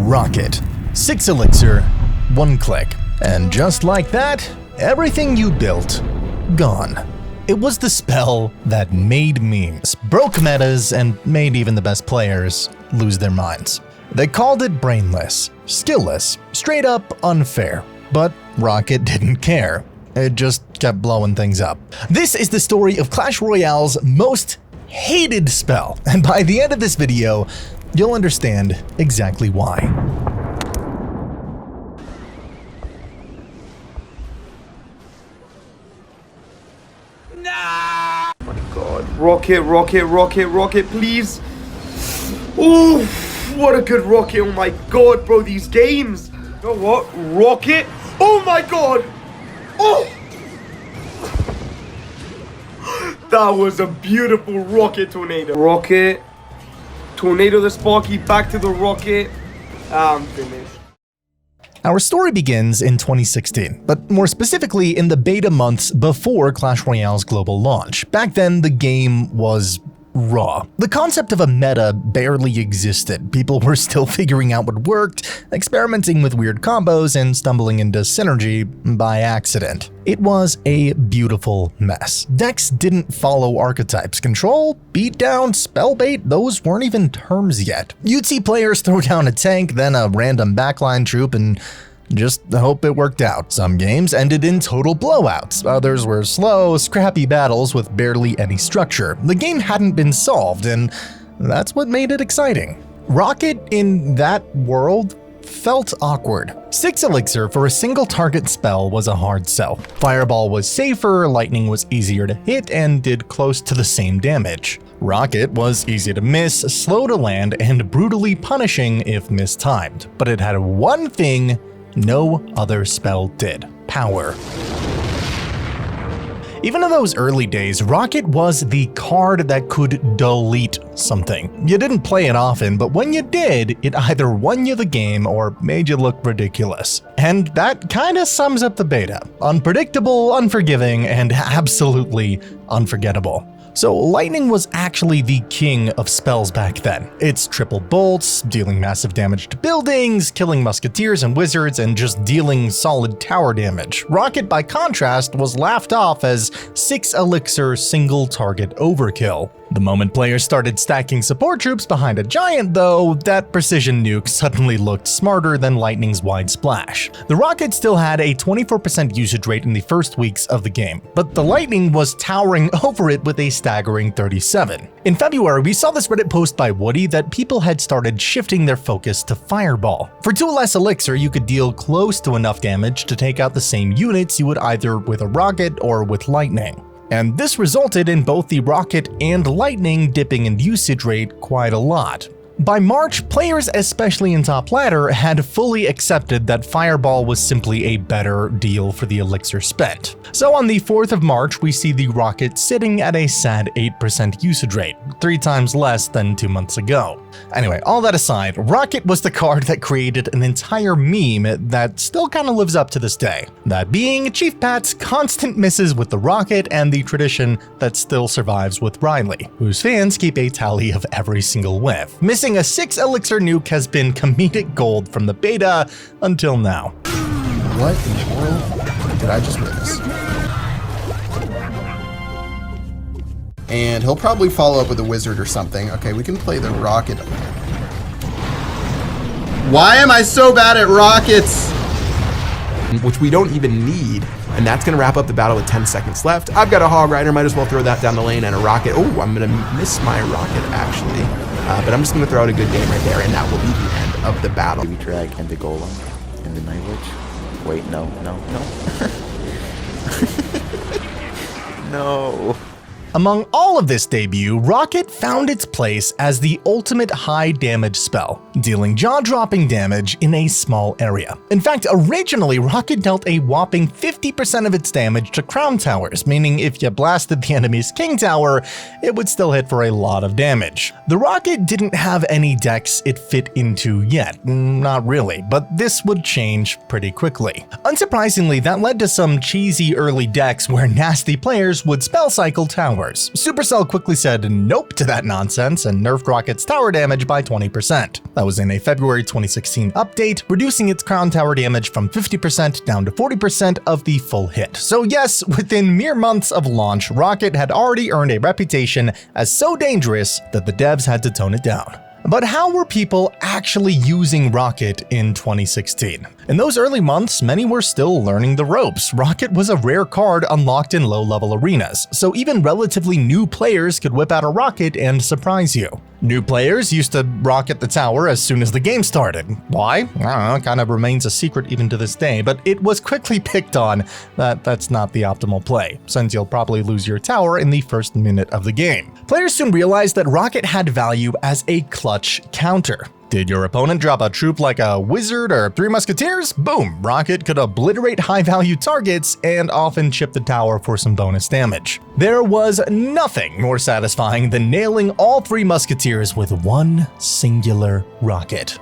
Rocket. 6 elixir, 1 click. And just like that, everything you built, gone. It was the spell that made memes, broke metas, and made even the best players lose their minds. They called it brainless, skillless, straight up unfair. But Rocket didn't care. It just kept blowing things up. This is the story of Clash Royale's most hated spell, and by the end of this video, you'll understand exactly why. Oh my god. Rocket, rocket, rocket, rocket, please. Oh, what a good rocket. Oh my god, bro, these games. You know what? Rocket. Oh my god. Oh. That was a beautiful rocket tornado. Rocket. Tornado the Sparky, back to the rocket. I'm finished. Our story begins in 2016, but more specifically in the beta months before Clash Royale's global launch. Back then, the game was raw. The concept of a meta barely existed. People were still figuring out what worked, experimenting with weird combos, and stumbling into synergy by accident. It was a beautiful mess. Decks didn't follow archetypes. Control, beatdown, spellbait, those weren't even terms yet. You'd see players throw down a tank, then a random backline troop, and just hope it worked out. Some games ended in total blowouts. Others were slow, scrappy battles with barely any structure. The game hadn't been solved, and that's what made it exciting. Rocket in that world felt awkward. 6 elixir for a single target spell was a hard sell. Fireball was safer, lightning was easier to hit, and did close to the same damage. Rocket was easy to miss, slow to land, and brutally punishing if mistimed. But it had one thing no other spell did: power. Even in those early days, Rocket was the card that could delete something. You didn't play it often, but when you did, it either won you the game or made you look ridiculous. And that kinda sums up the beta. Unpredictable, unforgiving, and absolutely unforgettable. So lightning was actually the king of spells back then. It's triple bolts, dealing massive damage to buildings, killing musketeers and wizards, and just dealing solid tower damage. Rocket, by contrast, was laughed off as 6 elixir single target overkill. The moment players started stacking support troops behind a giant, though, that precision nuke suddenly looked smarter than lightning's wide splash. The Rocket still had a 24% usage rate in the first weeks of the game, but the lightning was towering over it with a staggering 37. In February, we saw this Reddit post by Woody that people had started shifting their focus to Fireball. For 2 less elixir, you could deal close to enough damage to take out the same units you would either with a rocket or with lightning. And this resulted in both the Rocket and Lightning dipping in usage rate quite a lot. By March, players, especially in top ladder, had fully accepted that Fireball was simply a better deal for the elixir spent. So on the 4th of March, we see the Rocket sitting at a sad 8% usage rate, 3 times less than 2 months ago. Anyway, all that aside, Rocket was the card that created an entire meme that still kinda lives up to this day. That being Chief Pat's constant misses with the Rocket and the tradition that still survives with Riley, whose fans keep a tally of every single whiff. Missing a 6 elixir nuke has been comedic gold from the beta until now. What in the world did I just witness? And he'll probably follow up with a wizard or something. Okay, we can play the rocket. Why am I so bad at rockets? Which we don't even need. And that's going to wrap up the battle with 10 seconds left. I've got a Hog Rider, might as well throw that down the lane, and a rocket. Oh, I'm going to miss my rocket, actually. But I'm just going to throw out a good game right there, and that will be the end of the battle. We drag and the golem and the night witch. Wait, no. No. Among all of this debut, Rocket found its place as the ultimate high damage spell, dealing jaw-dropping damage in a small area. In fact, originally Rocket dealt a whopping 50% of its damage to crown towers, meaning if you blasted the enemy's king tower, it would still hit for a lot of damage. The Rocket didn't have any decks it fit into yet, not really, but this would change pretty quickly. Unsurprisingly, that led to some cheesy early decks where nasty players would spell cycle towers. Supercell quickly said nope to that nonsense and nerfed Rocket's tower damage by 20%. That was in a February 2016 update, reducing its crown tower damage from 50% down to 40% of the full hit. So yes, within mere months of launch, Rocket had already earned a reputation as so dangerous that the devs had to tone it down. But how were people actually using Rocket in 2016? In those early months, many were still learning the ropes. Rocket was a rare card unlocked in low-level arenas, so even relatively new players could whip out a Rocket and surprise you. New players used to rocket the tower as soon as the game started. Why? I don't know, it kind of remains a secret even to this day, but it was quickly picked on that that's not the optimal play, since you'll probably lose your tower in the first minute of the game. Players soon realized that Rocket had value as a clutch counter. Did your opponent drop a troop like a wizard or 3 musketeers? Boom, Rocket could obliterate high-value targets and often chip the tower for some bonus damage. There was nothing more satisfying than nailing all 3 musketeers with one singular rocket.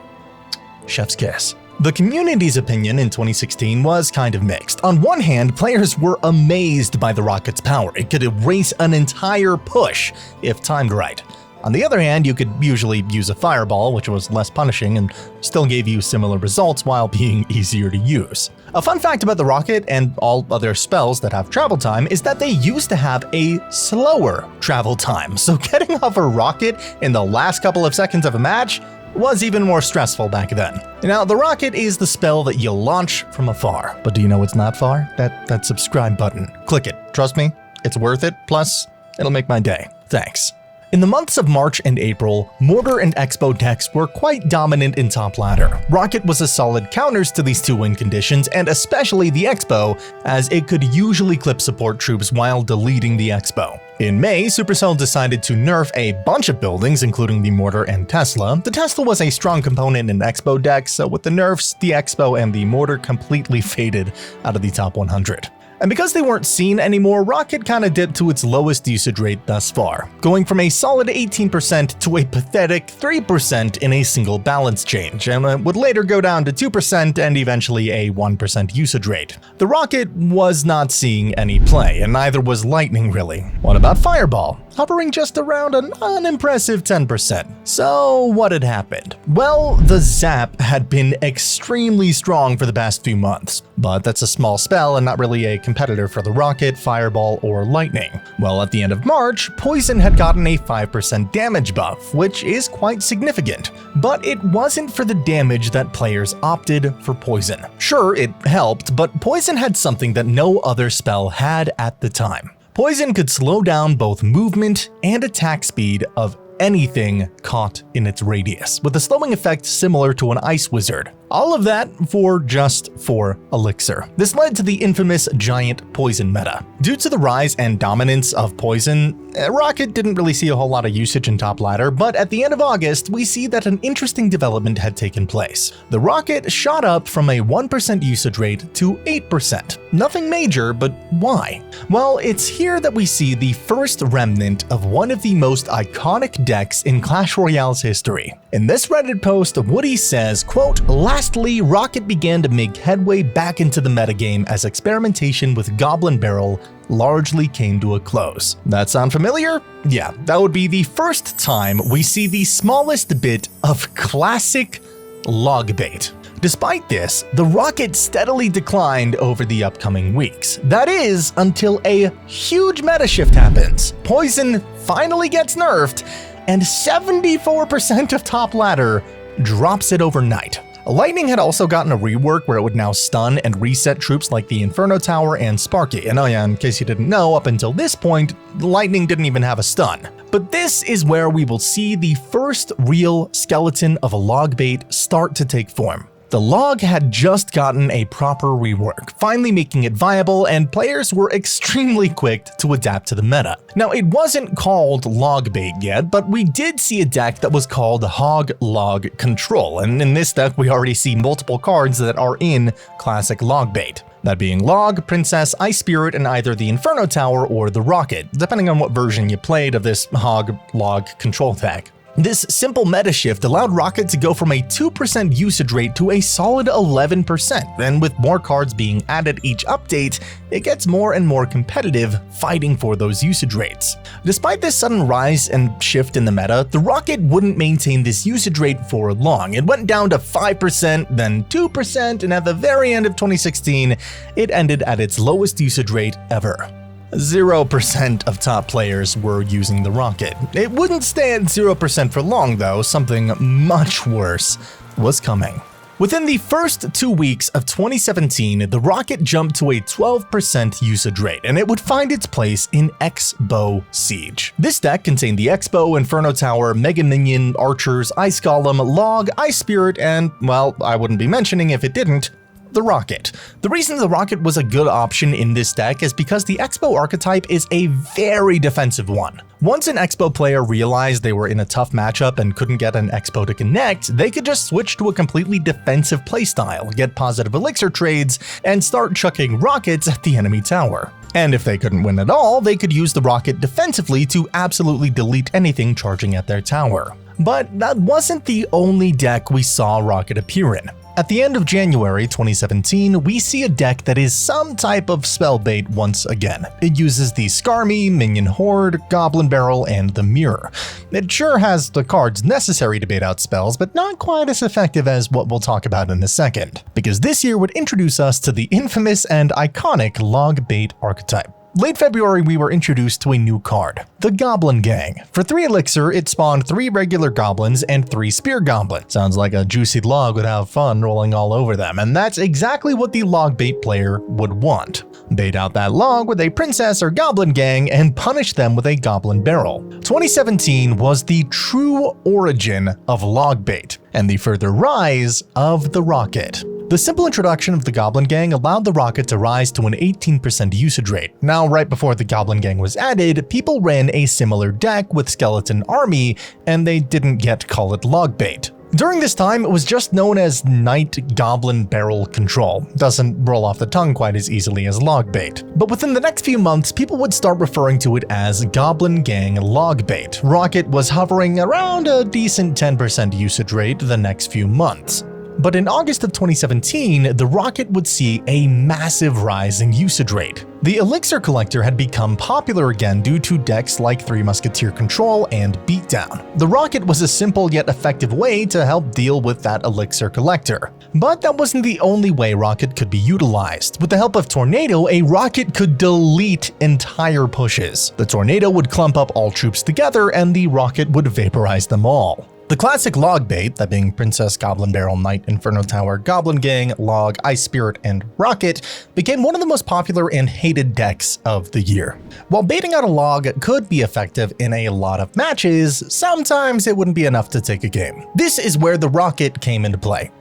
Chef's kiss. The community's opinion in 2016 was kind of mixed. On one hand, players were amazed by the rocket's power. It could erase an entire push if timed right. On the other hand, you could usually use a fireball, which was less punishing and still gave you similar results while being easier to use. A fun fact about the rocket and all other spells that have travel time is that they used to have a slower travel time, so getting off a rocket in the last couple of seconds of a match was even more stressful back then. Now, the rocket is the spell that you'll launch from afar, but do you know what's not far? That subscribe button. Click it. Trust me, it's worth it. Plus, it'll make my day. Thanks. In the months of March and April, Mortar and Expo decks were quite dominant in top ladder. Rocket was a solid counters to these 2 win conditions, and especially the Expo, as it could usually clip support troops while deleting the Expo. In May, Supercell decided to nerf a bunch of buildings, including the Mortar and Tesla. The Tesla was a strong component in Expo decks, so with the nerfs, the Expo and the Mortar completely faded out of the top 100. And because they weren't seen anymore, Rocket kinda dipped to its lowest usage rate thus far, going from a solid 18% to a pathetic 3% in a single balance change, and would later go down to 2% and eventually a 1% usage rate. The Rocket was not seeing any play, and neither was Lightning really. What about Fireball? Hovering just around an unimpressive 10%. So what had happened? Well, the Zap had been extremely strong for the past few months, but that's a small spell and not really a competitor for the Rocket, Fireball, or Lightning. Well, at the end of March, Poison had gotten a 5% damage buff, which is quite significant, but it wasn't for the damage that players opted for Poison. Sure, it helped, but Poison had something that no other spell had at the time. Poison could slow down both movement and attack speed of anything caught in its radius, with a slowing effect similar to an Ice Wizard. All of that for just 4 Elixir. This led to the infamous giant poison meta. Due to the rise and dominance of poison, Rocket didn't really see a whole lot of usage in top ladder, but at the end of August, we see that an interesting development had taken place. The Rocket shot up from a 1% usage rate to 8%. Nothing major, but why? Well, it's here that we see the first remnant of one of the most iconic decks in Clash Royale's history. In this Reddit post, Woody says, quote, "Lastly, Rocket began to make headway back into the metagame as experimentation with Goblin Barrel largely came to a close." That sound familiar? Yeah, that would be the first time we see the smallest bit of classic log bait. Despite this, the Rocket steadily declined over the upcoming weeks. That is, until a huge meta shift happens. Poison finally gets nerfed, and 74% of top ladder drops it overnight. Lightning had also gotten a rework where it would now stun and reset troops like the Inferno Tower and Sparky. And oh yeah, in case you didn't know, up until this point, Lightning didn't even have a stun. But this is where we will see the first real skeleton of a log bait start to take form. The log had just gotten a proper rework, finally making it viable, and players were extremely quick to adapt to the meta. Now, it wasn't called log bait yet, but we did see a deck that was called Hog Log Control, and in this deck we already see multiple cards that are in classic log bait. That being Log, Princess, Ice Spirit, and either the Inferno Tower or the Rocket, depending on what version you played of this Hog Log Control deck. This simple meta shift allowed Rocket to go from a 2% usage rate to a solid 11%, and with more cards being added each update, it gets more and more competitive, fighting for those usage rates. Despite this sudden rise and shift in the meta, the Rocket wouldn't maintain this usage rate for long. It went down to 5%, then 2%, and at the very end of 2016, it ended at its lowest usage rate ever. 0% of top players were using the Rocket. It wouldn't stay at 0% for long though, something much worse was coming. Within the first 2 weeks of 2017, the Rocket jumped to a 12% usage rate, and it would find its place in X-Bow Siege. This deck contained the X-Bow, Inferno Tower, Mega Minion, Archers, Ice Golem, Log, Ice Spirit, and, well, I wouldn't be mentioning if it didn't, the Rocket. The reason the Rocket was a good option in this deck is because the X-Bow archetype is a very defensive one. Once an X-Bow player realized they were in a tough matchup and couldn't get an X-Bow to connect, they could just switch to a completely defensive playstyle, get positive elixir trades, and start chucking rockets at the enemy tower. And if they couldn't win at all, they could use the Rocket defensively to absolutely delete anything charging at their tower. But that wasn't the only deck we saw Rocket appear in. At the end of January 2017, we see a deck that is some type of spell bait once again. It uses the Skarmy, Minion Horde, Goblin Barrel, and the Mirror. It sure has the cards necessary to bait out spells, but not quite as effective as what we'll talk about in a second, because this year would introduce us to the infamous and iconic log bait archetype. Late February, we were introduced to a new card, the Goblin Gang. For 3 elixir, it spawned 3 regular goblins and 3 spear goblins. Sounds like a juicy log would have fun rolling all over them, and that's exactly what the log bait player would want. Bait out that log with a princess or goblin gang and punish them with a goblin barrel. 2017 was the true origin of log bait and the further rise of the Rocket. The simple introduction of the Goblin Gang allowed the Rocket to rise to an 18% usage rate. Now, right before the Goblin Gang was added, people ran a similar deck with Skeleton Army, and they didn't yet call it log bait. During this time, it was just known as Knight Goblin Barrel Control. Doesn't roll off the tongue quite as easily as log bait. But within the next few months, people would start referring to it as Goblin Gang Log Bait. Rocket was hovering around a decent 10% usage rate the next few months. But in August of 2017, the Rocket would see a massive rise in usage rate. The Elixir Collector had become popular again due to decks like Three Musketeer Control and Beatdown. The Rocket was a simple yet effective way to help deal with that Elixir Collector. But that wasn't the only way Rocket could be utilized. With the help of Tornado, a Rocket could delete entire pushes. The Tornado would clump up all troops together, and the Rocket would vaporize them all. The classic log bait, that being Princess, Goblin Barrel, Knight, Inferno Tower, Goblin Gang, Log, Ice Spirit, and Rocket, became one of the most popular and hated decks of the year. While baiting out a log could be effective in a lot of matches, sometimes it wouldn't be enough to take a game. This is where the Rocket came into play.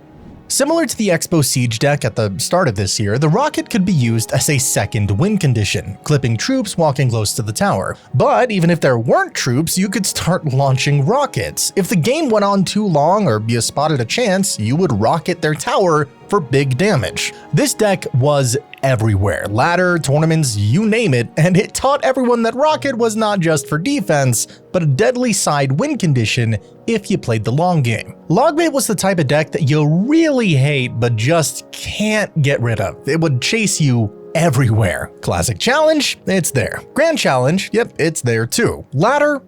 Similar to the X-Bow Siege deck at the start of this year, the Rocket could be used as a second win condition, clipping troops walking close to the tower. But even if there weren't troops, you could start launching rockets. If the game went on too long or you spotted a chance, you would rocket their tower for big damage. This deck was everywhere, ladder, tournaments, you name it, and it taught everyone that Rocket was not just for defense, but a deadly side win condition if you played the long game. Logbait was the type of deck that you really hate but just can't get rid of. It would chase you everywhere. Classic Challenge, it's there. Grand Challenge, yep, it's there too. Ladder,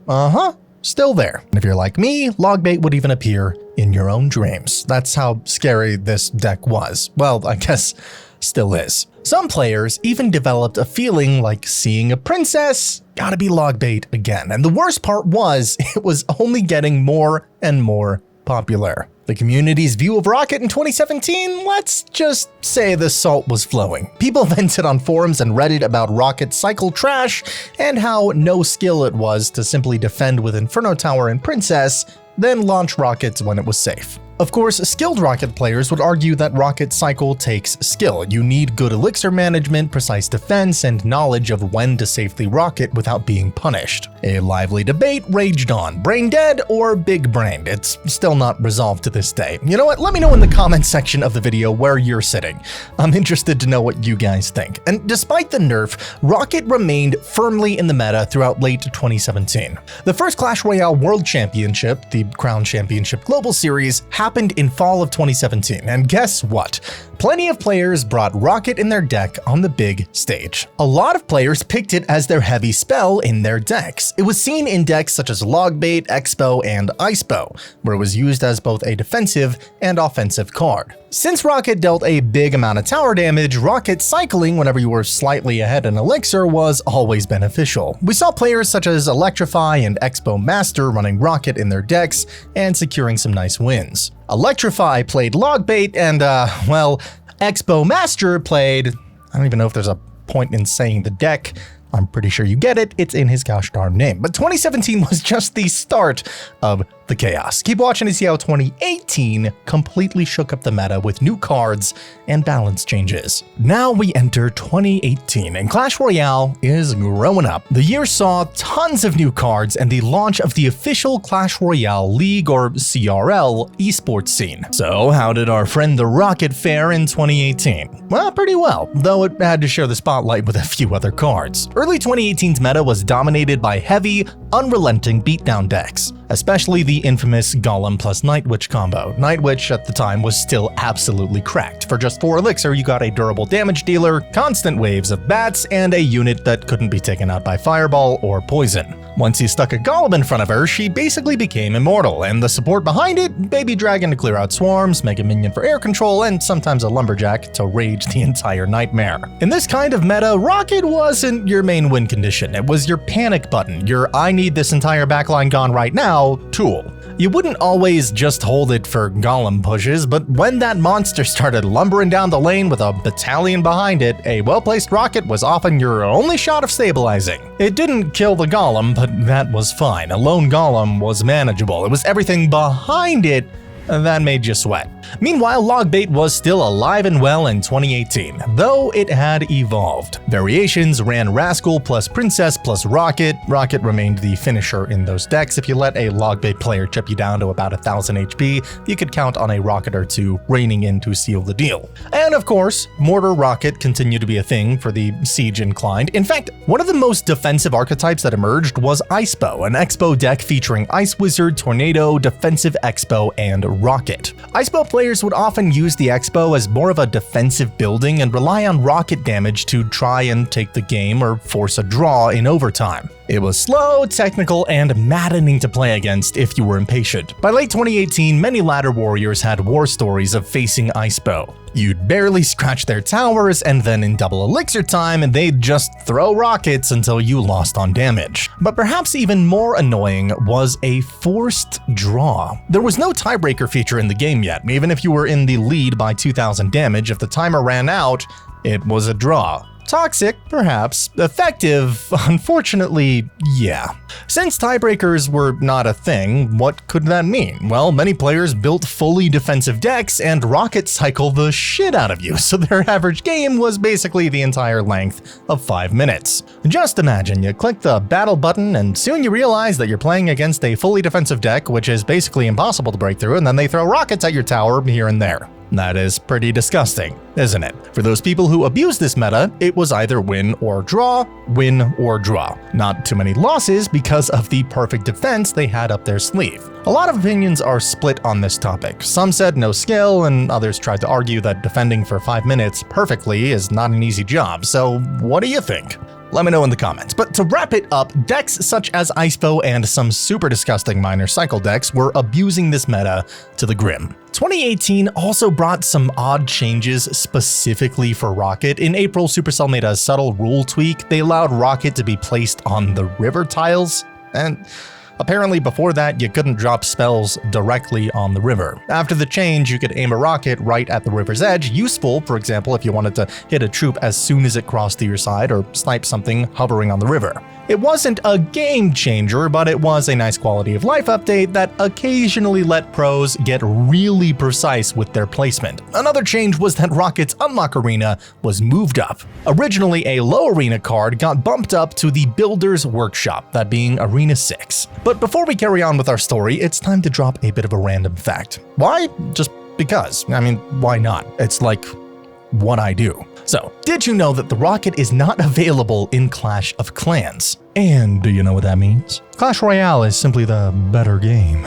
still there. And if you're like me, Logbait would even appear in your own dreams. That's how scary this deck was. Well, I guess still is. Some players even developed a feeling like seeing a princess, gotta be Logbait again. And the worst part was, it was only getting more and more popular. The community's view of Rocket in 2017, let's just say the salt was flowing. People vented on forums and Reddit about Rocket's cycle trash and how no skill it was to simply defend with Inferno Tower and Princess, then launch rockets when it was safe. Of course, skilled Rocket players would argue that Rocket Cycle takes skill. You need good elixir management, precise defense, and knowledge of when to safely rocket without being punished. A lively debate raged on. Brain dead or big brained? It's still not resolved to this day. You know what? Let me know in the comments section of the video where you're sitting. I'm interested to know what you guys think. And despite the nerf, Rocket remained firmly in the meta throughout late 2017. The first Clash Royale World Championship, the Crown Championship Global Series, happened in fall of 2017, and guess what? Plenty of players brought Rocket in their deck on the big stage. A lot of players picked it as their heavy spell in their decks. It was seen in decks such as Logbait, Expo, and Icepo, where it was used as both a defensive and offensive card. Since Rocket dealt a big amount of tower damage, Rocket cycling whenever you were slightly ahead in Elixir was always beneficial. We saw players such as Electrify and Expo Master running Rocket in their decks and securing some nice wins. Electrify played Logbait and, well, Expo Master played... I don't even know if there's a point in saying the deck. I'm pretty sure you get it, it's in his gosh darn name. But 2017 was just the start of the chaos. Keep watching to see how 2018 completely shook up the meta with new cards and balance changes. Now we enter 2018 and Clash Royale is growing up. The year saw tons of new cards and the launch of the official Clash Royale League or CRL esports scene. So how did our friend the Rocket fare in 2018? Well, pretty well, though it had to share the spotlight with a few other cards. Early 2018's meta was dominated by heavy, unrelenting beatdown decks, especially the infamous Golem plus Night Witch combo. Night Witch at the time was still absolutely cracked. For just 4 elixir, you got a durable damage dealer, constant waves of bats, and a unit that couldn't be taken out by fireball or poison. Once you stuck a Golem in front of her, she basically became immortal, and the support behind it, Baby Dragon to clear out swarms, Mega Minion for air control, and sometimes a Lumberjack to rage the entire nightmare. In this kind of meta, Rocket wasn't your main win condition. It was your panic button, your I need this entire backline gone right now tool. You wouldn't always just hold it for Golem pushes, but when that monster started lumbering down the lane with a battalion behind it, a well-placed Rocket was often your only shot of stabilizing. It didn't kill the Golem, but that was fine. A lone Golem was manageable. It was everything behind it that made you sweat. Meanwhile, Logbait was still alive and well in 2018, though it had evolved. Variations ran Rascal plus Princess plus Rocket. Rocket remained the finisher in those decks. If you let a Logbait player chip you down to about 1000 HP, you could count on a Rocket or two raining in to seal the deal. And of course, Mortar Rocket continued to be a thing for the siege inclined. In fact, one of the most defensive archetypes that emerged was Icepo, an Expo deck featuring Ice Wizard, Tornado, Defensive Expo, and Rocket. Icepo players would often use the Expo as more of a defensive building and rely on rocket damage to try and take the game or force a draw in overtime. It was slow, technical, and maddening to play against if you were impatient. By late 2018, many ladder warriors had war stories of facing Icepo. You'd barely scratch their towers, and then in double elixir time, they'd just throw rockets until you lost on damage. But perhaps even more annoying was a forced draw. There was no tiebreaker feature in the game yet. Even if you were in the lead by 2000 damage, if the timer ran out, it was a draw. Toxic, perhaps. Effective, unfortunately, yeah. Since tiebreakers were not a thing, what could that mean? Well, many players built fully defensive decks and rocket cycle the shit out of you, so their average game was basically the entire length of 5 minutes. Just imagine you click the battle button and soon you realize that you're playing against a fully defensive deck, which is basically impossible to break through, and then they throw rockets at your tower here and there. That is pretty disgusting, isn't it? For those people who abuse this meta, it was either win or draw, win or draw. Not too many losses because of the perfect defense they had up their sleeve. A lot of opinions are split on this topic. Some said no skill, and others tried to argue that defending for 5 minutes perfectly is not an easy job. So what do you think? Let me know in the comments. But to wrap it up, decks such as Icepo and some super disgusting minor cycle decks were abusing this meta to the grim. 2018 also brought some odd changes specifically for Rocket. In April, Supercell made a subtle rule tweak. They allowed Rocket to be placed on the river tiles, and apparently before that, you couldn't drop spells directly on the river. After the change, you could aim a rocket right at the river's edge, useful, for example, if you wanted to hit a troop as soon as it crossed to your side or snipe something hovering on the river. It wasn't a game changer, but it was a nice quality of life update that occasionally let pros get really precise with their placement. Another change was that Rocket's Unlock Arena was moved up. Originally a low arena card got bumped up to the Builder's Workshop, that being Arena 6. But before we carry on with our story, it's time to drop a bit of a random fact. Why? Just because. I mean, why not? It's like what I do. So, did you know that the Rocket is not available in Clash of Clans? And do you know what that means? Clash Royale is simply the better game.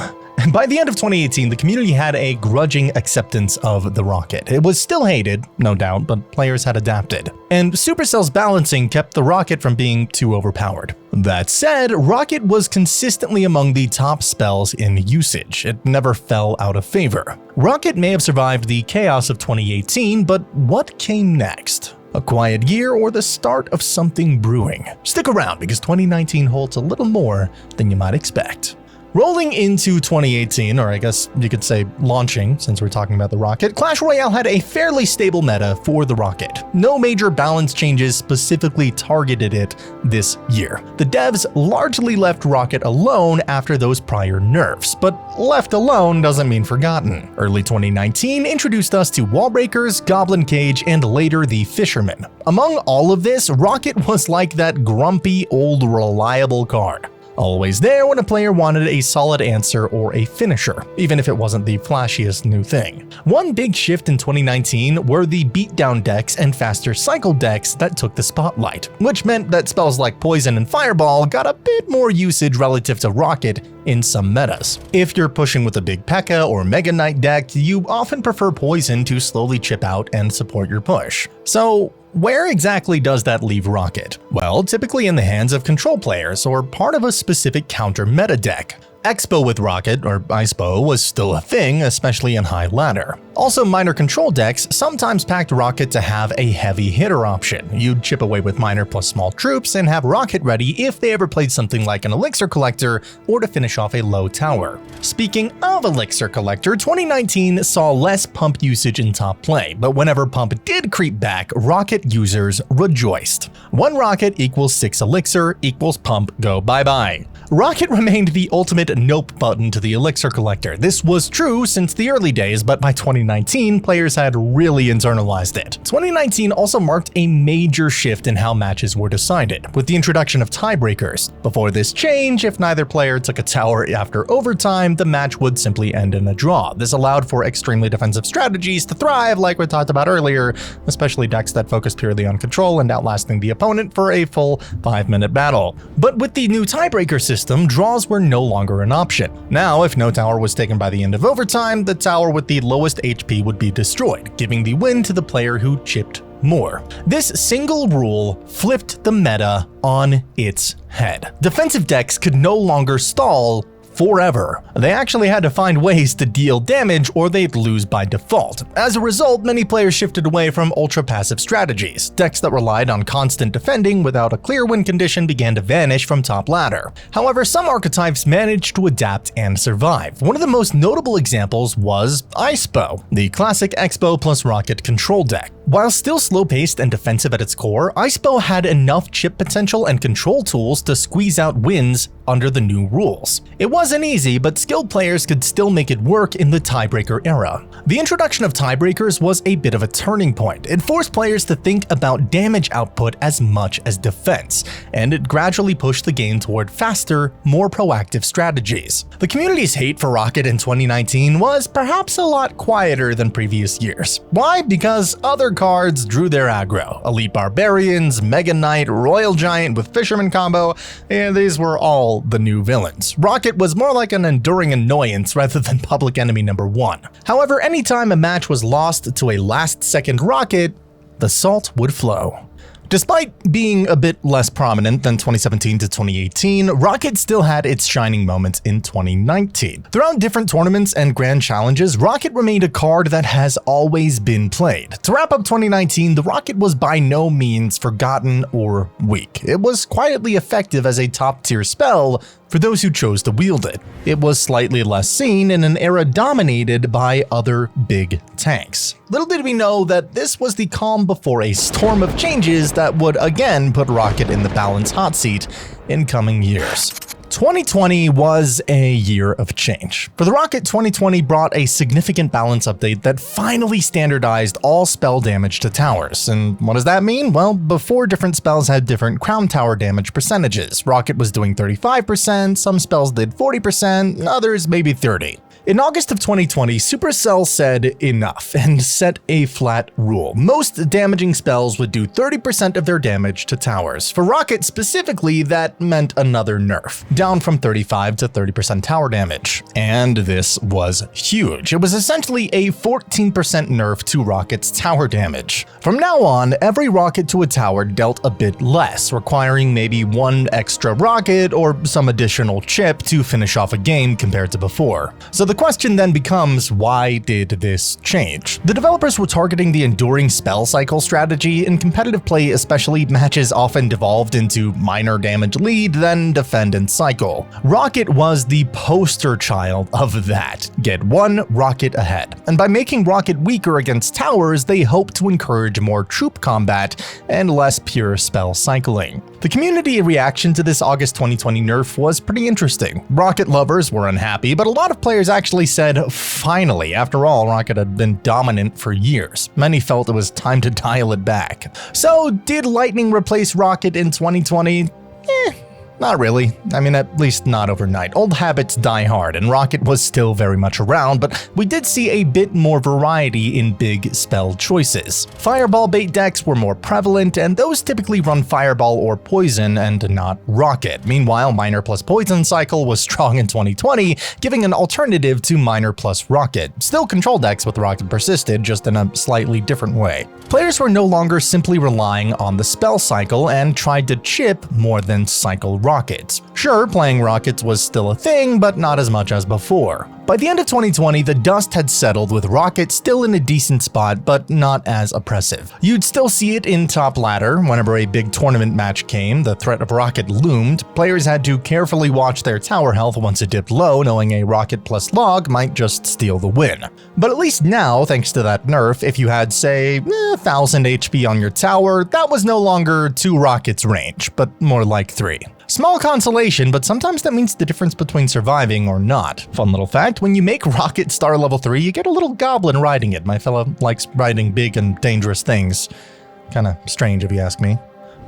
By the end of 2018, the community had a grudging acceptance of the Rocket. It was still hated, no doubt, but players had adapted. And Supercell's balancing kept the Rocket from being too overpowered. That said, Rocket was consistently among the top spells in usage. It never fell out of favor. Rocket may have survived the chaos of 2018, but what came next? A quiet year or the start of something brewing? Stick around because 2019 holds a little more than you might expect. Rolling into 2018, or I guess you could say launching since we're talking about the Rocket, Clash Royale had a fairly stable meta for the Rocket. No major balance changes specifically targeted it this year. The devs largely left Rocket alone after those prior nerfs, but left alone doesn't mean forgotten. Early 2019 introduced us to Wall Breakers, Goblin Cage, and later the Fisherman. Among all of this, Rocket was like that grumpy old reliable card. Always there when a player wanted a solid answer or a finisher, even if it wasn't the flashiest new thing. One big shift in 2019 were the Beatdown decks and faster cycle decks that took the spotlight, which meant that spells like Poison and Fireball got a bit more usage relative to Rocket in some metas. If you're pushing with a big P.E.K.K.A. or Mega Knight deck, you often prefer Poison to slowly chip out and support your push. So, where exactly does that leave Rocket? Well, typically in the hands of control players or part of a specific counter meta deck. Expo with Rocket, or ISPO, was still a thing, especially in high ladder. Also, minor control decks sometimes packed Rocket to have a heavy hitter option. You'd chip away with minor plus small troops and have Rocket ready if they ever played something like an Elixir Collector or to finish off a low tower. Speaking of Elixir Collector, 2019 saw less pump usage in top play, but whenever pump did creep back, Rocket users rejoiced. 1 Rocket equals 6 Elixir equals pump, go bye-bye. Rocket remained the ultimate nope button to the Elixir Collector. This was true since the early days, but by 2019, players had really internalized it. 2019 also marked a major shift in how matches were decided, with the introduction of tiebreakers. Before this change, if neither player took a tower after overtime, the match would simply end in a draw. This allowed for extremely defensive strategies to thrive, like we talked about earlier, especially decks that focus purely on control and outlasting the opponent for a full 5-minute battle. But with the new tiebreaker system, draws were no longer an option. Now, if no tower was taken by the end of overtime, the tower with the lowest HP would be destroyed, giving the win to the player who chipped more. This single rule flipped the meta on its head. Defensive decks could no longer stall forever. They actually had to find ways to deal damage or they'd lose by default. As a result, many players shifted away from ultra-passive strategies. Decks that relied on constant defending without a clear win condition began to vanish from top ladder. However, some archetypes managed to adapt and survive. One of the most notable examples was ISPO, the classic Expo plus Rocket control deck. While still slow-paced and defensive at its core, ISPO had enough chip potential and control tools to squeeze out wins under the new rules. It wasn't easy, but skilled players could still make it work in the tiebreaker era. The introduction of tiebreakers was a bit of a turning point. It forced players to think about damage output as much as defense, and it gradually pushed the game toward faster, more proactive strategies. The community's hate for Rocket in 2019 was perhaps a lot quieter than previous years. Why? Because other cards drew their aggro. Elite Barbarians, Mega Knight, Royal Giant with Fisherman combo, and these were all the new villains. Rocket was more like an enduring annoyance rather than public enemy number 1. However, anytime a match was lost to a last-second Rocket, the salt would flow. Despite being a bit less prominent than 2017 to 2018, Rocket still had its shining moments in 2019. Throughout different tournaments and grand challenges, Rocket remained a card that has always been played. To wrap up 2019, the Rocket was by no means forgotten or weak. It was quietly effective as a top-tier spell for those who chose to wield it. It was slightly less seen in an era dominated by other big tanks. Little did we know that this was the calm before a storm of changes that would again put Rocket in the balance hot seat in coming years. 2020 was a year of change. For the Rocket, 2020 brought a significant balance update that finally standardized all spell damage to towers. And what does that mean? Well, before different spells had different crown tower damage percentages. Rocket was doing 35%, some spells did 40%, others maybe 30%. In August of 2020, Supercell said enough and set a flat rule. Most damaging spells would do 30% of their damage to towers. For Rocket specifically, that meant another nerf, down from 35 to 30% tower damage. And this was huge. It was essentially a 14% nerf to Rocket's tower damage. From now on, every rocket to a tower dealt a bit less, requiring maybe one extra rocket or some additional chip to finish off a game compared to before. So the question then becomes, why did this change? The developers were targeting the enduring spell cycle strategy. In competitive play especially, matches often devolved into minor damage lead, then defend and cycle. Rocket was the poster child of that. Get one rocket ahead. And by making Rocket weaker against towers, they hoped to encourage more troop combat and less pure spell cycling. The community reaction to this August 2020 nerf was pretty interesting. Rocket lovers were unhappy, but a lot of players actually said, finally, after all, Rocket had been dominant for years. Many felt it was time to dial it back. So, did Lightning replace Rocket in 2020? Not really. I mean, at least not overnight. Old habits die hard, and Rocket was still very much around, but we did see a bit more variety in big spell choices. Fireball bait decks were more prevalent, and those typically run Fireball or Poison and not Rocket. Meanwhile, Minor plus Poison cycle was strong in 2020, giving an alternative to Minor plus Rocket. Still control decks with Rocket persisted, just in a slightly different way. Players were no longer simply relying on the spell cycle and tried to chip more than cycle Rockets. Sure, playing Rockets was still a thing, but not as much as before. By the end of 2020, the dust had settled, with Rocket still in a decent spot, but not as oppressive. You'd still see it in top ladder. Whenever a big tournament match came, the threat of Rocket loomed. Players had to carefully watch their tower health once it dipped low, knowing a Rocket plus log might just steal the win. But at least now, thanks to that nerf, if you had, say, 1000 HP on your tower, that was no longer 2 Rockets range, but more like 3. Small consolation, but sometimes that means the difference between surviving or not. Fun little fact, when you make Rocket star level 3, you get a little goblin riding it. My fella likes riding big and dangerous things. Kinda strange if you ask me.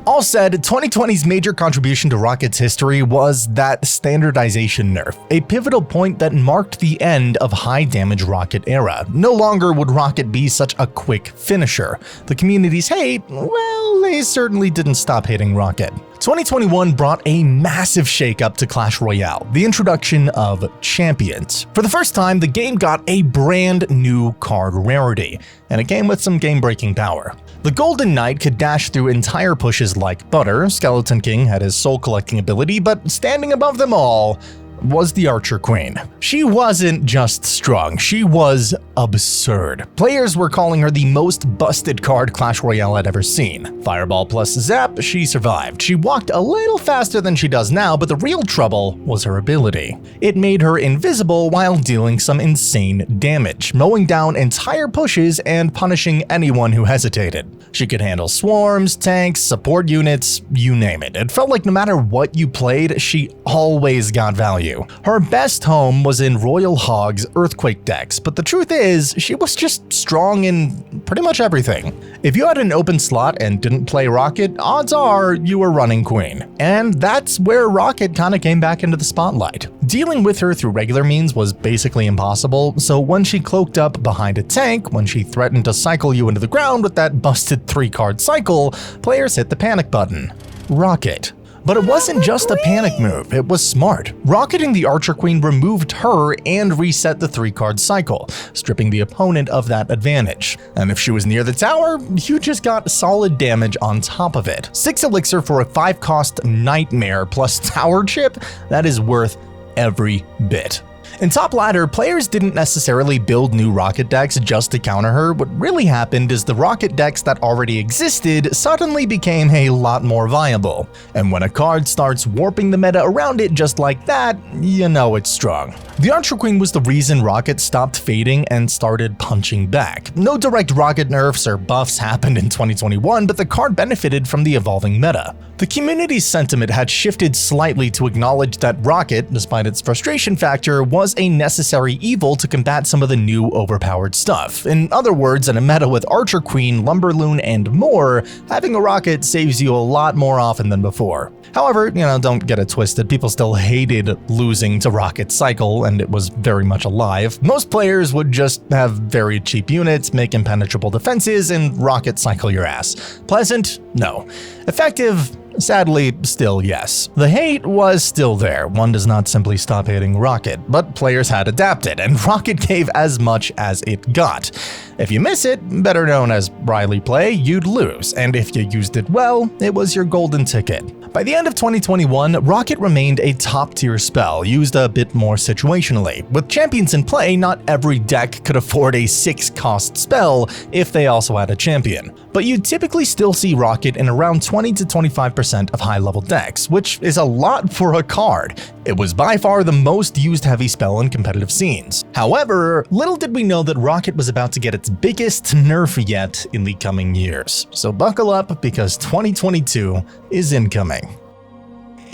All said, 2020's major contribution to Rocket's history was that standardization nerf, a pivotal point that marked the end of high-damage Rocket era. No longer would Rocket be such a quick finisher. The community's hate, well, they certainly didn't stop hating Rocket. 2021 brought a massive shakeup to Clash Royale, the introduction of champions. For the first time, the game got a brand new card rarity, and it came with some game-breaking power. The Golden Knight could dash through entire pushes like butter. Skeleton King had his soul collecting ability, but standing above them all was the Archer Queen. She wasn't just strong, she was absurd. Players were calling her the most busted card Clash Royale had ever seen. Fireball plus Zap, she survived. She walked a little faster than she does now, but the real trouble was her ability. It made her invisible while dealing some insane damage, mowing down entire pushes and punishing anyone who hesitated. She could handle swarms, tanks, support units, you name it. It felt like no matter what you played, she always got value. Her best home was in Royal Hog's Earthquake decks, but the truth is, she was just strong in pretty much everything. If you had an open slot and didn't play Rocket, odds are you were running Queen. And that's where Rocket kinda came back into the spotlight. Dealing with her through regular means was basically impossible, so when she cloaked up behind a tank, when she threatened to cycle you into the ground with that busted 3-card cycle, players hit the panic button. Rocket. But it wasn't just a panic move, it was smart. Rocketing the Archer Queen removed her and reset the 3-card cycle, stripping the opponent of that advantage. And if she was near the tower, you just got solid damage on top of it. 6 elixir for a 5-cost nightmare plus tower chip, that is worth every bit. In Top Ladder, players didn't necessarily build new rocket decks just to counter her. What really happened is the rocket decks that already existed suddenly became a lot more viable. And when a card starts warping the meta around it just like that, you know it's strong. The Archer Queen was the reason Rocket stopped fading and started punching back. No direct Rocket nerfs or buffs happened in 2021, but the card benefited from the evolving meta. The community's sentiment had shifted slightly to acknowledge that Rocket, despite its frustration factor, was a necessary evil to combat some of the new overpowered stuff. In other words, in a meta with Archer Queen, Lumberloon, and more, having a Rocket saves you a lot more often than before. However, don't get it twisted, people still hated losing to Rocket Cycle, and it was very much alive. Most players would just have very cheap units, make impenetrable defenses, and Rocket Cycle your ass. Pleasant? No. Effective? Sadly, still yes. The hate was still there. One does not simply stop hating Rocket, but players had adapted, and Rocket gave as much as it got. If you miss it, better known as Riley play, you'd lose, and if you used it well, it was your golden ticket. By the end of 2021, Rocket remained a top-tier spell, used a bit more situationally. With champions in play, not every deck could afford a 6-cost spell if they also had a champion. But you'd typically still see Rocket in around 20 to 25% of high-level decks, which is a lot for a card. It was by far the most used heavy spell in competitive scenes. However, little did we know that Rocket was about to get its biggest nerf yet in the coming years. So buckle up, because 2022 is incoming.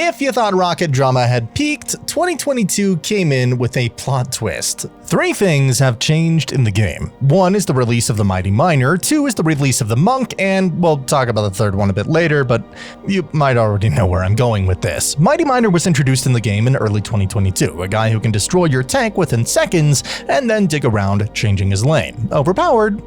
If you thought Rocket drama had peaked, 2022 came in with a plot twist. 3 things have changed in the game. 1 is the release of the Mighty Miner, 2 is the release of the Monk, and we'll talk about the 3rd one a bit later, but you might already know where I'm going with this. Mighty Miner was introduced in the game in early 2022, a guy who can destroy your tank within seconds and then dig around, changing his lane. Overpowered?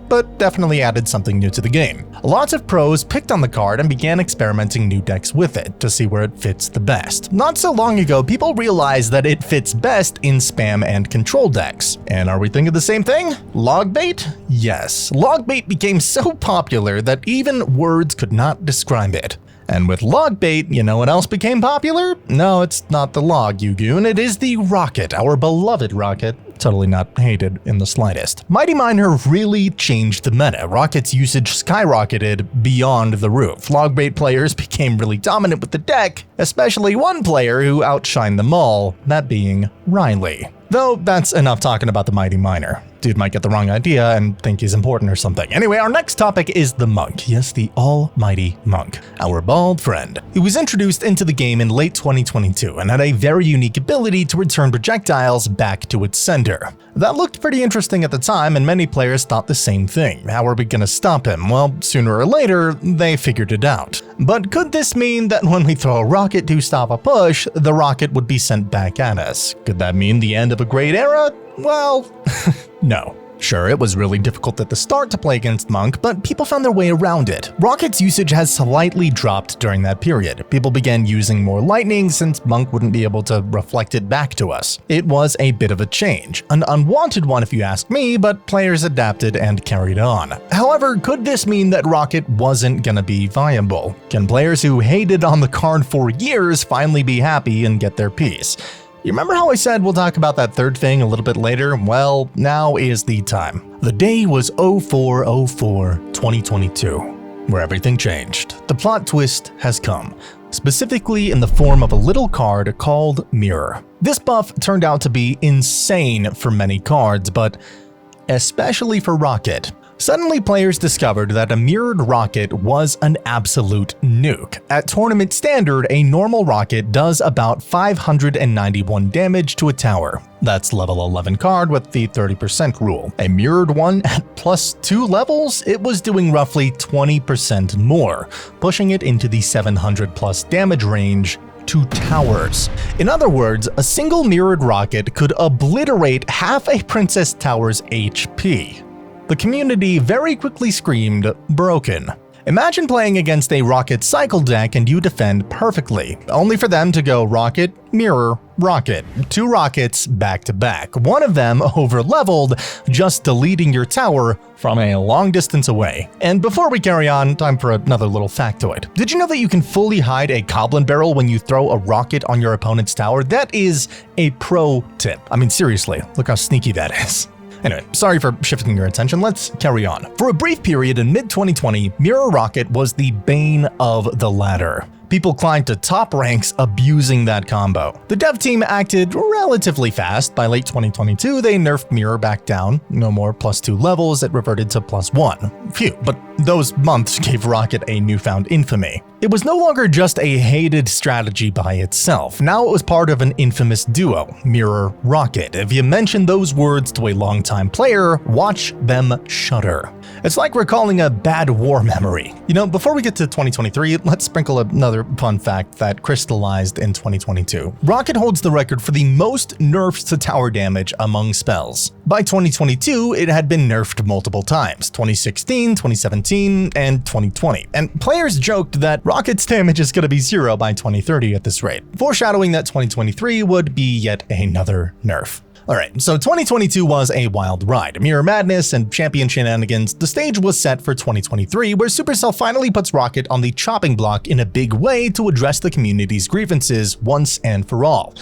But definitely added something new to the game. Lots of pros picked on the card and began experimenting new decks with it to see where it fits the best. Not so long ago, people realized that it fits best in spam and control decks. And are we thinking the same thing? Logbait? Yes. Logbait became so popular that even words could not describe it. And with Logbait, you know what else became popular? No, it's not the log, you goon, it is the Rocket, our beloved Rocket. Totally not hated in the slightest. Mighty Miner really changed the meta. Rocket's usage skyrocketed beyond the roof. Logbait players became really dominant with the deck, especially one player who outshined them all, that being Riley. Though that's enough talking about the Mighty Miner. Dude might get the wrong idea and think he's important or something. Anyway, our next topic is the Monk. Yes, the almighty Monk, our bald friend. He was introduced into the game in late 2022 and had a very unique ability to return projectiles back to its sender. That looked pretty interesting at the time, and many players thought the same thing. How are we gonna stop him? Well, sooner or later, they figured it out. But could this mean that when we throw a rocket to stop a push, the rocket would be sent back at us? Could that mean the end of a great era? Well, no. Sure, it was really difficult at the start to play against Monk, but people found their way around it. Rocket's usage has slightly dropped during that period. People began using more lightning since Monk wouldn't be able to reflect it back to us. It was a bit of a change. An unwanted one if you ask me, but players adapted and carried on. However, could this mean that Rocket wasn't gonna be viable? Can players who hated on the card for years finally be happy and get their piece? You remember how I said we'll talk about that 3rd thing a little bit later? Well, now is the time. The day was 04/04/2022, where everything changed. The plot twist has come, specifically in the form of a little card called Mirror. This buff turned out to be insane for many cards, but especially for Rocket. Suddenly, players discovered that a mirrored rocket was an absolute nuke. At tournament standard, a normal rocket does about 591 damage to a tower. That's level 11 card with the 30% rule. A mirrored one at +2 levels, it was doing roughly 20% more, pushing it into the 700+ damage range to towers. In other words, a single mirrored rocket could obliterate half a Princess Tower's HP. The community very quickly screamed, broken. Imagine playing against a Rocket Cycle deck and you defend perfectly, only for them to go Rocket, Mirror, Rocket. 2 rockets back to back. One of them over-leveled, just deleting your tower from a long distance away. And before we carry on, time for another little factoid. Did you know that you can fully hide a goblin barrel when you throw a rocket on your opponent's tower? That is a pro tip. I mean, seriously, look how sneaky that is. Anyway, sorry for shifting your attention, let's carry on. For a brief period in mid-2020, Mirror Rocket was the bane of the ladder. People climbed to top ranks abusing that combo. The dev team acted relatively fast. By late 2022, they nerfed Mirror back down. No more +2 levels, it reverted to +1. Phew, but those months gave Rocket a newfound infamy. It was no longer just a hated strategy by itself. Now it was part of an infamous duo, Mirror Rocket. If you mention those words to a longtime player, watch them shudder. It's like recalling a bad war memory. You know, before we get to 2023, let's sprinkle another fun fact that crystallized in 2022. Rocket holds the record for the most nerfs to tower damage among spells. By 2022, it had been nerfed multiple times, 2016, 2017, and 2020. And players joked that Rocket's damage is going to be 0 by 2030 at this rate, foreshadowing that 2023 would be yet another nerf. Alright, so 2022 was a wild ride. Mirror madness and champion shenanigans, the stage was set for 2023, where Supercell finally puts Rocket on the chopping block in a big way to address the community's grievances once and for all.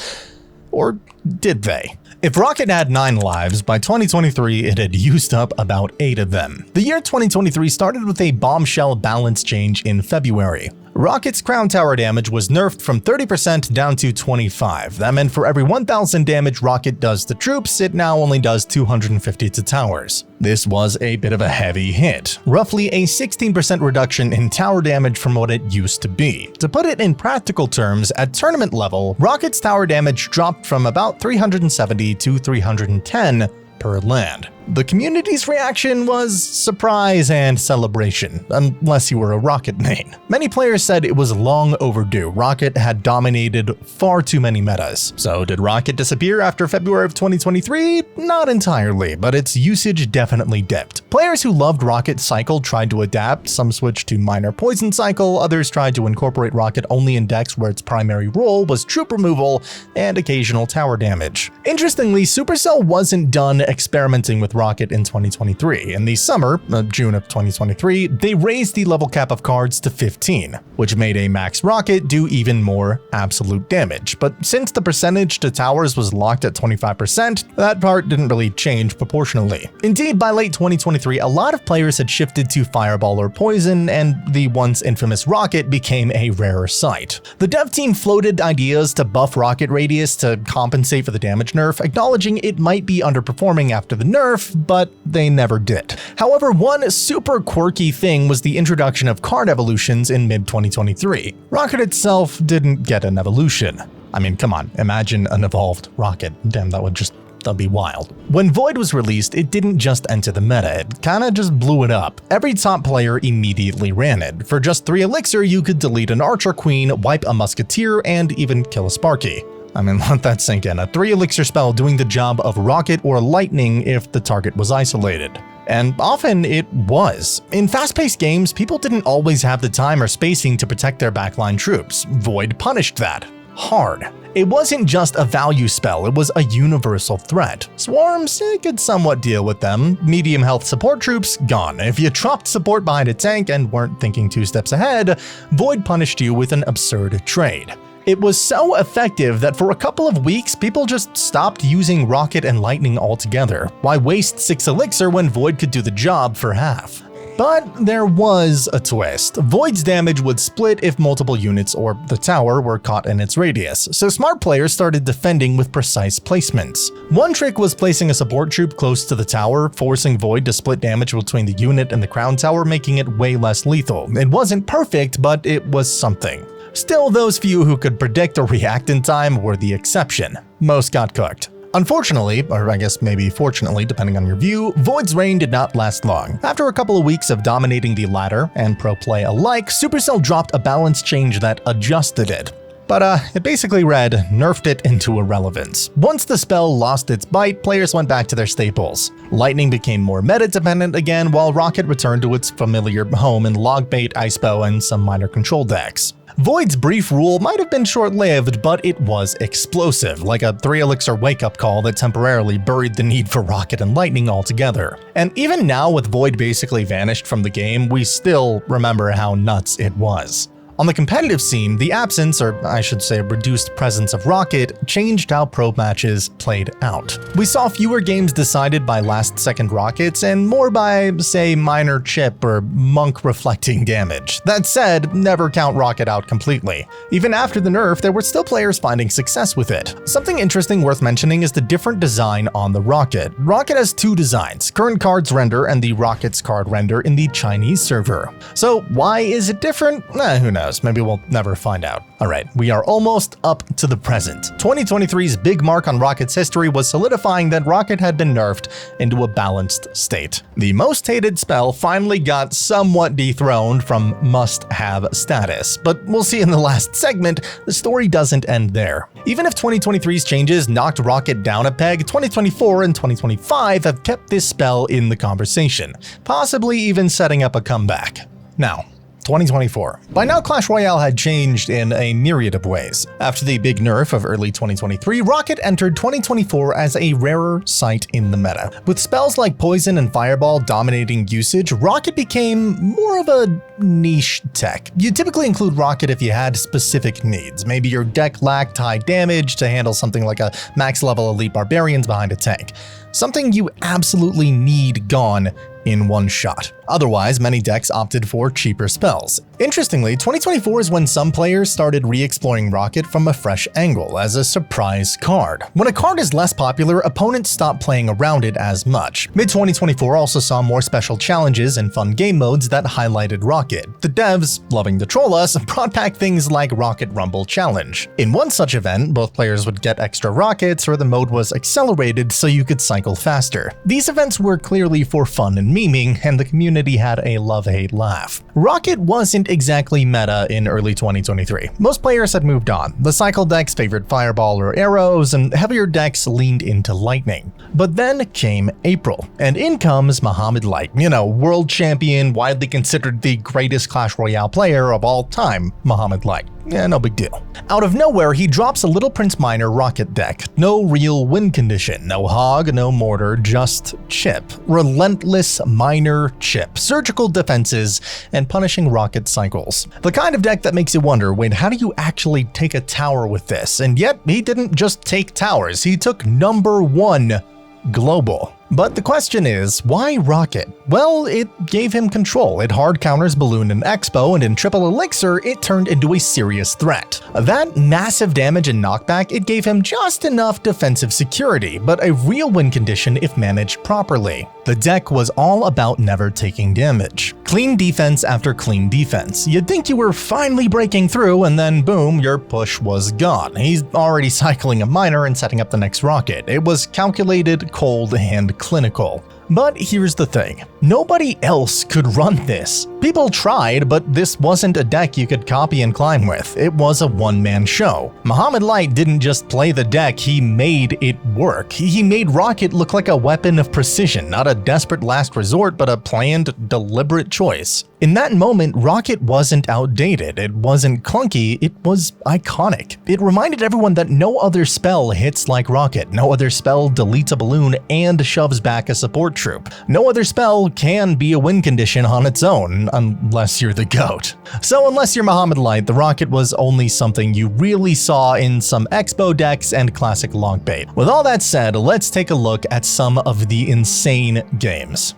Or did they? If Rocket had 9 lives, by 2023 it had used up about 8 of them. The year 2023 started with a bombshell balance change in February. Rocket's crown tower damage was nerfed from 30% down to 25%. That meant for every 1,000 damage Rocket does to troops, it now only does 250 to towers. This was a bit of a heavy hit, roughly a 16% reduction in tower damage from what it used to be. To put it in practical terms, at tournament level, Rocket's tower damage dropped from about 370 to 310 per land. The community's reaction was surprise and celebration, unless you were a Rocket main. Many players said it was long overdue. Rocket had dominated far too many metas. So did Rocket disappear after February of 2023? Not entirely, but its usage definitely dipped. Players who loved Rocket Cycle tried to adapt. Some switched to minor poison cycle, others tried to incorporate Rocket only in decks where its primary role was troop removal and occasional tower damage. Interestingly, Supercell wasn't done experimenting with Rocket in 2023. In the summer, June of 2023, they raised the level cap of cards to 15, which made a max Rocket do even more absolute damage. But since the percentage to towers was locked at 25%, that part didn't really change proportionally. Indeed, by late 2023, a lot of players had shifted to Fireball or Poison, and the once infamous Rocket became a rarer sight. The dev team floated ideas to buff Rocket radius to compensate for the damage nerf, acknowledging it might be underperforming after the nerf, but they never did. However, one super quirky thing was the introduction of card evolutions in mid-2023. Rocket itself didn't get an evolution. I mean, come on, imagine an evolved Rocket. Damn, that'd be wild. When Void was released, it didn't just enter the meta, it kinda just blew it up. Every top player immediately ran it. For just 3 elixir, you could delete an Archer Queen, wipe a Musketeer, and even kill a Sparky. I mean, let that sink in. A 3 elixir spell doing the job of Rocket or Lightning if the target was isolated. And often it was. In fast-paced games, people didn't always have the time or spacing to protect their backline troops. Void punished that hard. It wasn't just a value spell, it was a universal threat. Swarms, it could somewhat deal with them. Medium health support troops, gone. If you dropped support behind a tank and weren't thinking 2 steps ahead, Void punished you with an absurd trade. It was so effective that for a couple of weeks, people just stopped using Rocket and Lightning altogether. Why waste 6 elixir when Void could do the job for half? But there was a twist. Void's damage would split if multiple units or the tower were caught in its radius, so smart players started defending with precise placements. One trick was placing a support troop close to the tower, forcing Void to split damage between the unit and the crown tower, making it way less lethal. It wasn't perfect, but it was something. Still, those few who could predict or react in time were the exception. Most got cooked. Unfortunately, or I guess maybe fortunately depending on your view, Void's reign did not last long. After a couple of weeks of dominating the ladder and pro play alike, Supercell dropped a balance change that adjusted it. but it basically read, nerfed it into irrelevance. Once the spell lost its bite, players went back to their staples. Lightning became more meta-dependent again, while Rocket returned to its familiar home in Logbait, Icebow, and some minor control decks. Void's brief rule might have been short-lived, but it was explosive, like a 3-elixir wake-up call that temporarily buried the need for Rocket and Lightning altogether. And even now, with Void basically vanished from the game, we still remember how nuts it was. On the competitive scene, the absence, or I should say reduced presence of Rocket, changed how probe matches played out. We saw fewer games decided by last-second rockets and more by, say, minor chip or monk reflecting damage. That said, never count Rocket out completely. Even after the nerf, there were still players finding success with it. Something interesting worth mentioning is the different design on the Rocket. Rocket has two designs, current cards render and the Rocket's card render in the Chinese server. So why is it different? Who knows. Maybe we'll never find out. Alright, we are almost up to the present. 2023's big mark on Rocket's history was solidifying that Rocket had been nerfed into a balanced state. The most hated spell finally got somewhat dethroned from must-have status, but we'll see in the last segment, the story doesn't end there. Even if 2023's changes knocked Rocket down a peg, 2024 and 2025 have kept this spell in the conversation, possibly even setting up a comeback. Now, 2024. By now, Clash Royale had changed in a myriad of ways. After the big nerf of early 2023, Rocket entered 2024 as a rarer sight in the meta. With spells like Poison and Fireball dominating usage, Rocket became more of a niche tech. You typically include Rocket if you had specific needs. Maybe your deck lacked high damage to handle something like a max level elite barbarians behind a tank. Something you absolutely need gone in one shot. Otherwise, many decks opted for cheaper spells. Interestingly, 2024 is when some players started re-exploring Rocket from a fresh angle as a surprise card. When a card is less popular, opponents stop playing around it as much. Mid-2024 also saw more special challenges and fun game modes that highlighted Rocket. The devs, loving to troll us, brought back things like Rocket Rumble Challenge. In one such event, both players would get extra rockets or the mode was accelerated so you could cycle faster. These events were clearly for fun and memeing, and the community had a love-hate laugh. Rocket wasn't exactly meta in early 2023. Most players had moved on. The cycle decks favored Fireball or Arrows, and heavier decks leaned into Lightning. But then came April, and in comes Muhammad Light, world champion, widely considered the greatest Clash Royale player of all time, Muhammad Light. Yeah, no big deal. Out of nowhere, he drops a Little Prince Minor Rocket deck. No real win condition, no hog, no mortar, just chip. Relentless minor chip, surgical defenses, and punishing Rocket cycles. The kind of deck that makes you wonder, wait, how do you actually take a tower with this? And yet, he didn't just take towers, he took #1 global. But the question is, why Rocket? Well, it gave him control. It hard counters Balloon and Expo, and in Triple Elixir, it turned into a serious threat. That massive damage and knockback, it gave him just enough defensive security, but a real win condition if managed properly. The deck was all about never taking damage. Clean defense after clean defense. You'd think you were finally breaking through, and then boom, your push was gone. He's already cycling a minor and setting up the next rocket. It was calculated, cold, and clinical. But here's the thing, nobody else could run this. People tried, but this wasn't a deck you could copy and climb with. It was a one-man show. Muhammad Light didn't just play the deck, he made it work. He made Rocket look like a weapon of precision, not a desperate last resort, but a planned, deliberate choice. In that moment, Rocket wasn't outdated, it wasn't clunky, it was iconic. It reminded everyone that no other spell hits like Rocket, no other spell deletes a balloon and shoves back a support troop. No other spell can be a win condition on its own, unless you're the GOAT. So unless you're Muhammad Light, the Rocket was only something you really saw in some Expo decks and classic Logbait. With all that said, let's take a look at some of the insane games.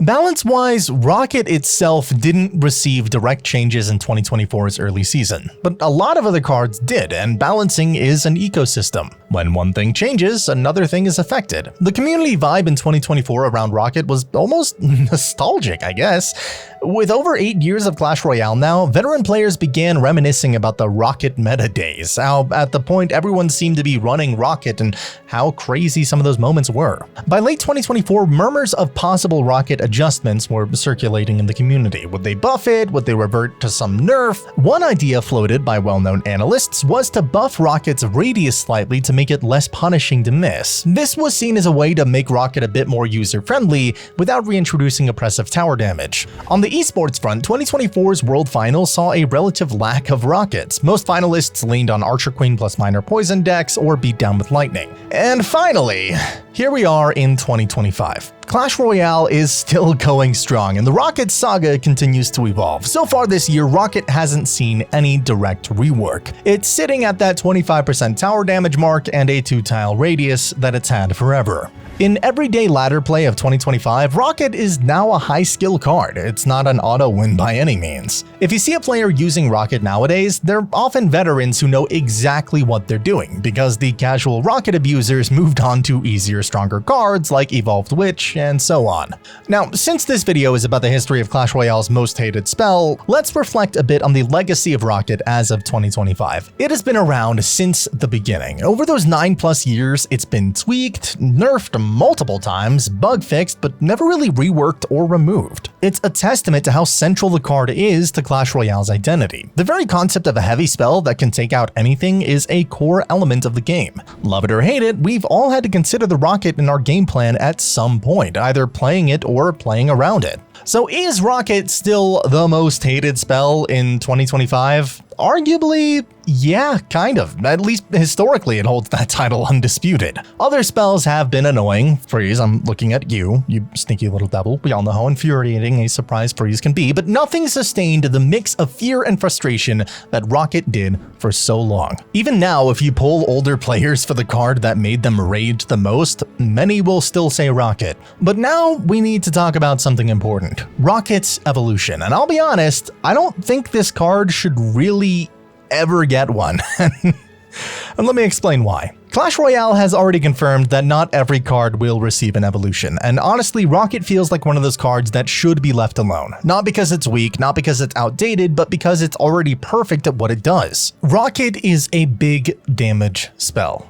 Balance-wise, Rocket itself didn't receive direct changes in 2024's early season, but a lot of other cards did, and balancing is an ecosystem. When one thing changes, another thing is affected. The community vibe in 2024 around Rocket was almost nostalgic, I guess. With over 8 years of Clash Royale now, veteran players began reminiscing about the Rocket meta days, how at the point everyone seemed to be running Rocket and how crazy some of those moments were. By late 2024, murmurs of possible Rocket adjustments were circulating in the community. Would they buff it? Would they revert to some nerf? One idea floated by well-known analysts was to buff Rocket's radius slightly to make it less punishing to miss. This was seen as a way to make Rocket a bit more user-friendly without reintroducing oppressive tower damage. On the esports front, 2024's World Finals saw a relative lack of Rockets. Most finalists leaned on Archer Queen plus minor poison decks or Beatdown with lightning. And finally, here we are in 2025. Clash Royale is still going strong, and the Rocket saga continues to evolve. So far this year, Rocket hasn't seen any direct rework. It's sitting at that 25% tower damage mark and a 2-tile radius that it's had forever. In everyday ladder play of 2025, Rocket is now a high-skill card. It's not an auto-win by any means. If you see a player using Rocket nowadays, they're often veterans who know exactly what they're doing, because the casual Rocket abusers moved on to easier, stronger cards like Evolved Witch, and so on. Now, since this video is about the history of Clash Royale's most hated spell, let's reflect a bit on the legacy of Rocket as of 2025. It has been around since the beginning. Over those 9+ years, it's been tweaked, nerfed multiple times, bug fixed, but never really reworked or removed. It's a testament to how central the card is to Clash Royale's identity. The very concept of a heavy spell that can take out anything is a core element of the game. Love it or hate it, we've all had to consider the Rocket in our game plan at some point, either playing it or playing around it. So is Rocket still the most hated spell in 2025? Arguably, yeah, kind of. At least historically it holds that title undisputed. Other spells have been annoying. Freeze, I'm looking at you, you sneaky little devil. We all know how infuriating a surprise freeze can be, but nothing sustained the mix of fear and frustration that Rocket did for so long. Even now, if you poll older players for the card that made them rage the most, many will still say Rocket. But now we need to talk about something important. Rocket's evolution. And I'll be honest, I don't think this card should really ever get one. And let me explain why. Clash Royale has already confirmed that not every card will receive an evolution, and honestly, Rocket feels like one of those cards that should be left alone. Not because it's weak, not because it's outdated, but because it's already perfect at what it does. Rocket is a big damage spell.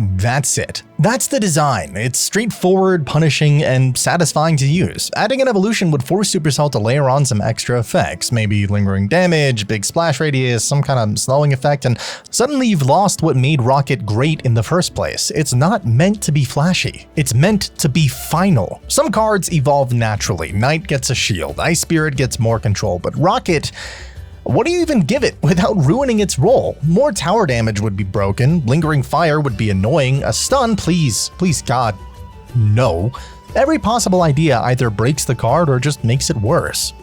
That's it. That's the design. It's straightforward, punishing, and satisfying to use. Adding an evolution would force Supercell to layer on some extra effects, maybe lingering damage, big splash radius, some kind of slowing effect, and suddenly you've lost what made Rocket great in the first place. It's not meant to be flashy. It's meant to be final. Some cards evolve naturally. Knight gets a shield, Ice Spirit gets more control, but Rocket, what do you even give it without ruining its role? More tower damage would be broken, lingering fire would be annoying, a stun, please God, no. Every possible idea either breaks the card or just makes it worse.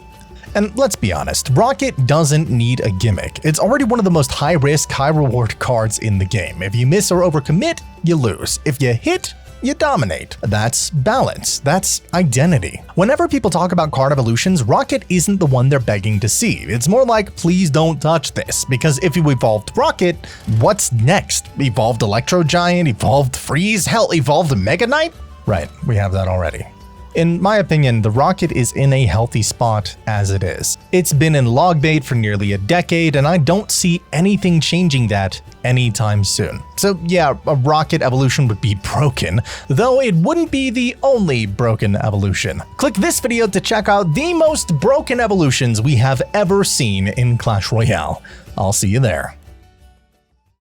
And let's be honest, Rocket doesn't need a gimmick. It's already one of the most high-risk, high-reward cards in the game. If you miss or overcommit, you lose. If you hit, you dominate. That's balance. That's identity. Whenever people talk about card evolutions, Rocket isn't the one they're begging to see. It's more like, please don't touch this, because if you evolved Rocket, what's next? Evolved Electro Giant? Evolved Freeze? Hell, evolved Mega Knight? Right, we have that already. In my opinion, the Rocket is in a healthy spot as it is. It's been in log bait for nearly a decade, and I don't see anything changing that anytime soon. So yeah, a Rocket evolution would be broken, though it wouldn't be the only broken evolution. Click this video to check out the most broken evolutions we have ever seen in Clash Royale. I'll see you there.